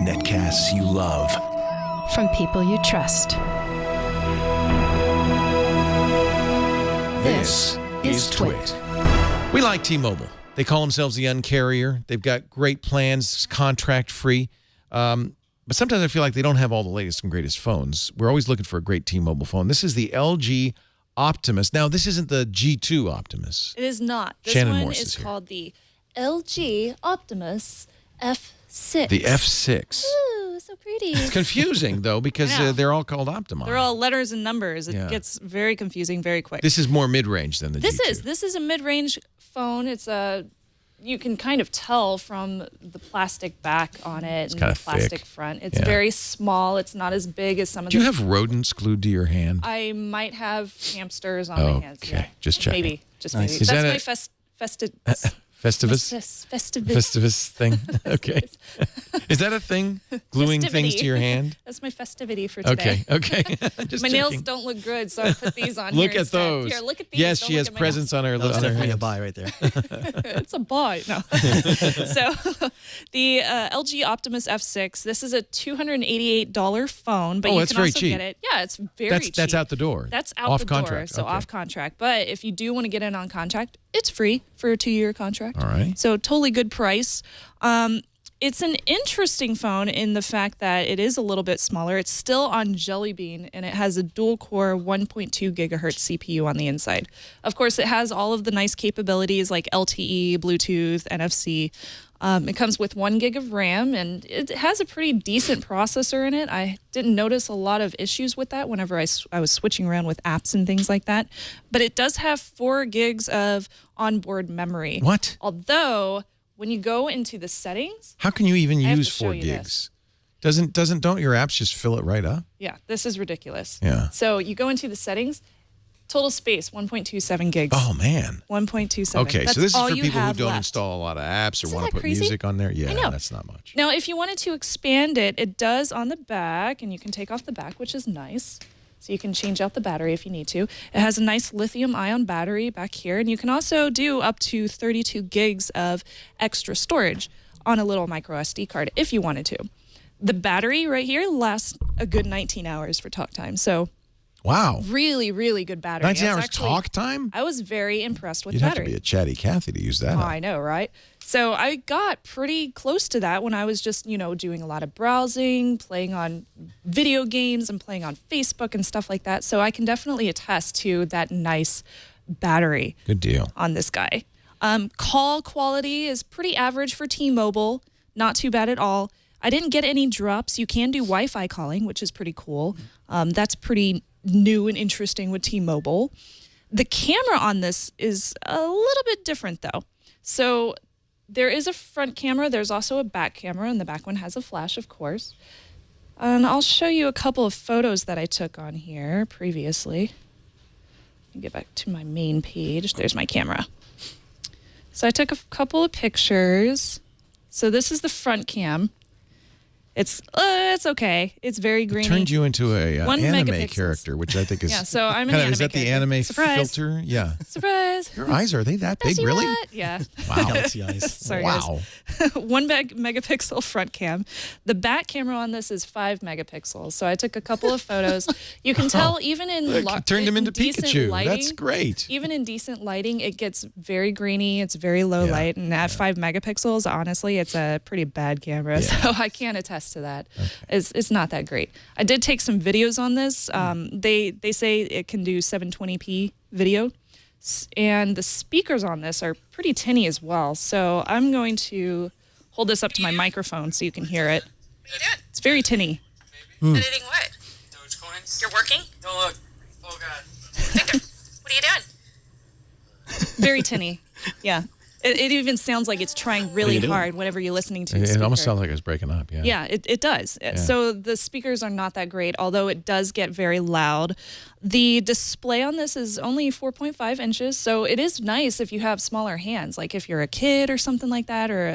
Netcasts you love. From people you trust. This is Twit. We like T-Mobile. They call themselves the uncarrier. They've got great plans, contract-free. But sometimes I feel like they don't have all the latest and greatest phones. We're always looking for a great T-Mobile phone. This is the LG Optimus. Now, this isn't the G2 Optimus. It is not. This Shannon one Morse is is here. called the LG Optimus F6. The F6. Ooh, so pretty. It's confusing, though, because I know. they're all called Optima. They're all letters and numbers. It Yeah. gets very confusing very quick. This is more mid-range than the G2. This is a mid-range phone. It's a you can kind of tell from the plastic back on it and kinda the plastic thick. front. It's Yeah. very small. It's not as big as some of Do the you have rodents glued to your hand? I might have hamsters on my hands. Okay, Yeah. just checking. Maybe. Just Nice. maybe. Is That's that my Festivus? Festivus thing? Okay. Is that a thing? Gluing things to your hand? That's my festivity for today. Okay. Just My checking. nails don't look good, so I put these on Look here at instead. those. Here, look at these. Yes, Don't she look has at my presents on her. That's on her definitely a hands. buy right there. It's a buy. No. So the LG Optimus F6, this is a $288 phone, but you that's can very also cheap. get it. Yeah, it's very cheap. That's out the door. That's out off the contract. door, so Okay. off contract. But if you do want to get it on contract, it's free for a 2-year contract. All right. So totally good price. It's an interesting phone in the fact that it is a little bit smaller. It's still on Jelly Bean, and it has a dual-core 1.2 gigahertz CPU on the inside. Of course, it has all of the nice capabilities like LTE, Bluetooth, NFC. It comes with 1 gig of RAM, and it has a pretty decent processor in it. I didn't notice a lot of issues with that whenever I was switching around with apps and things like that. But it does have 4 gigs of onboard memory. What? Although, when you go into the settings, How can you even I have use to show 4 you gigs? Don't your apps just fill it right up? yeah, this is ridiculous. Yeah. So you go into the settings, total space, 1.27 gigs. Oh man. 1.27. Okay, That's so this is all for you people who have don't left. install a lot of apps or Isn't want to that put crazy? music on there. Yeah, I know. that's not much. Now, if you wanted to expand it, it does on the back, and you can take off the back, which is nice. So you can change out the battery if you need to. It has a nice lithium-ion battery back here, and you can also do up to 32 gigs of extra storage on a little micro SD card if you wanted to. The battery right here lasts a good 19 hours for talk time. So Wow. really, really good battery. 19 I was hours actually- talk time? I was very impressed with You'd the have to battery. be a chatty Cathy to use that. Oh, up. I know, right? So I got pretty close to that when I was just, doing a lot of browsing, playing on video games and playing on Facebook and stuff like that. So I can definitely attest to that nice battery Good deal. on this guy. Call quality is pretty average for T-Mobile. Not too bad at all. I didn't get any drops. You can do Wi-Fi calling, which is pretty cool. That's pretty new and interesting with T-Mobile. The camera on this is a little bit different, though. So there is a front camera. There's also a back camera, and the back one has a flash, of course. And I'll show you a couple of photos that I took on here previously. Let me get back to my main page. There's my camera. So I took a couple of pictures. So this is the front cam. It's okay. It's very grainy. Turned you into a 1 anime megapixels. character, which I think is Yeah, so I'm an kind of, anime is that the character. anime Surprise. filter? Yeah. Surprise. Your eyes, are they that big? See Really? that? Yeah. Wow. Galaxy eyes. Sorry, wow. guys. 1 megapixel front cam. The back camera on this is 5 megapixels. So I took a couple of photos. You can tell even in Look, you turned him into decent Pikachu. lighting, That's great. even in decent lighting, it gets very grainy. It's very low Yeah, light. And at 5 megapixels, honestly, it's a pretty bad camera. Yeah. So I can't attest to that. It's not that great. I did take some videos on this. They say it can do 720p video. And the speakers on this are pretty tinny as well. So I'm going to hold this up to my microphone so you can hear it. What are you doing? It's very tinny. Editing what? Dogecoins. You're working? Don't look. Oh god. Victor, what are you doing? Very tinny. Yeah. It even sounds like it's trying really hard whenever you're listening to the It almost speaker. sounds like it was breaking up. Yeah. Yeah, it does. So the speakers are not that great, although it does get very loud. The display on this is only 4.5 inches, so it is nice if you have smaller hands, like if you're a kid or something like that, or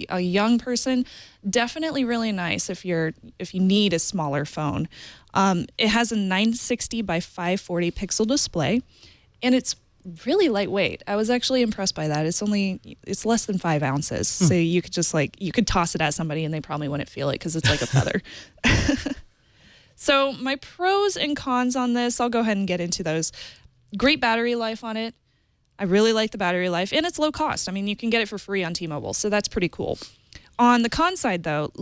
a young person. Definitely really nice if you need a smaller phone. It has a 960 by 540 pixel display, and it's really lightweight. I was actually impressed by that. It's less than 5 ounces. So you could just you could toss it at somebody and they probably wouldn't feel it because it's like a feather. So my pros and cons on this, I'll go ahead and get into those. Great battery life on it. I really like the battery life, and it's low cost. I mean, you can get it for free on T-Mobile, so that's pretty cool. On the con side, though,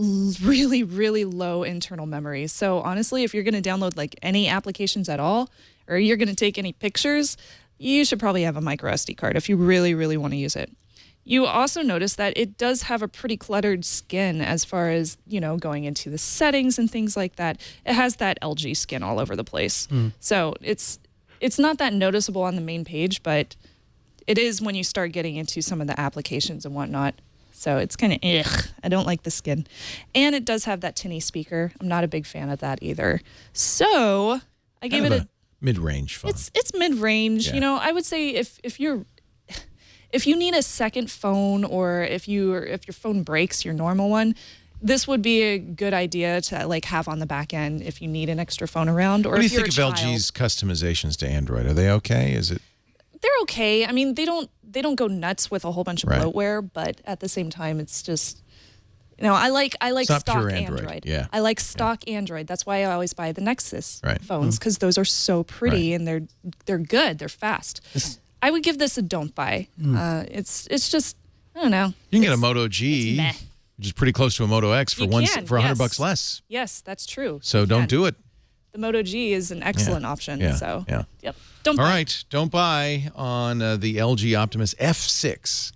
really, really low internal memory. So honestly, if you're going to download like any applications at all, or you're going to take any pictures, you should probably have a micro SD card if you really, really want to use it. You also notice that it does have a pretty cluttered skin as far as, going into the settings and things like that. It has that LG skin all over the place. So it's not that noticeable on the main page, but it is when you start getting into some of the applications and whatnot. So it's kind of, I don't like the skin. And it does have that tinny speaker. I'm not a big fan of that either. So I gave it a mid-range phone. It's mid-range. Yeah. I would say if you need a second phone, or if your phone breaks your normal one, this would be a good idea to have on the back end if you need an extra phone around. Or what do you if you're think a of child. LG's customizations to Android? Are they okay? Is it? They're okay. I mean, they don't go nuts with a whole bunch of Right. bloatware, but at the same time, it's just. I like It's not stock pure Android. Yeah. I like stock Android. That's why I always buy the Nexus Right. phones, because those are so pretty Right. and they're good. They're fast. I would give this a don't buy. It's just, I don't know. You can get a Moto G, meh. which is pretty close to a Moto X for You can, for $100 yes. bucks less. Yes, that's true. So You don't can. do it. The Moto G is an excellent option. Yeah. So Yeah. yep, don't All buy. right, don't buy on the LG Optimus F6.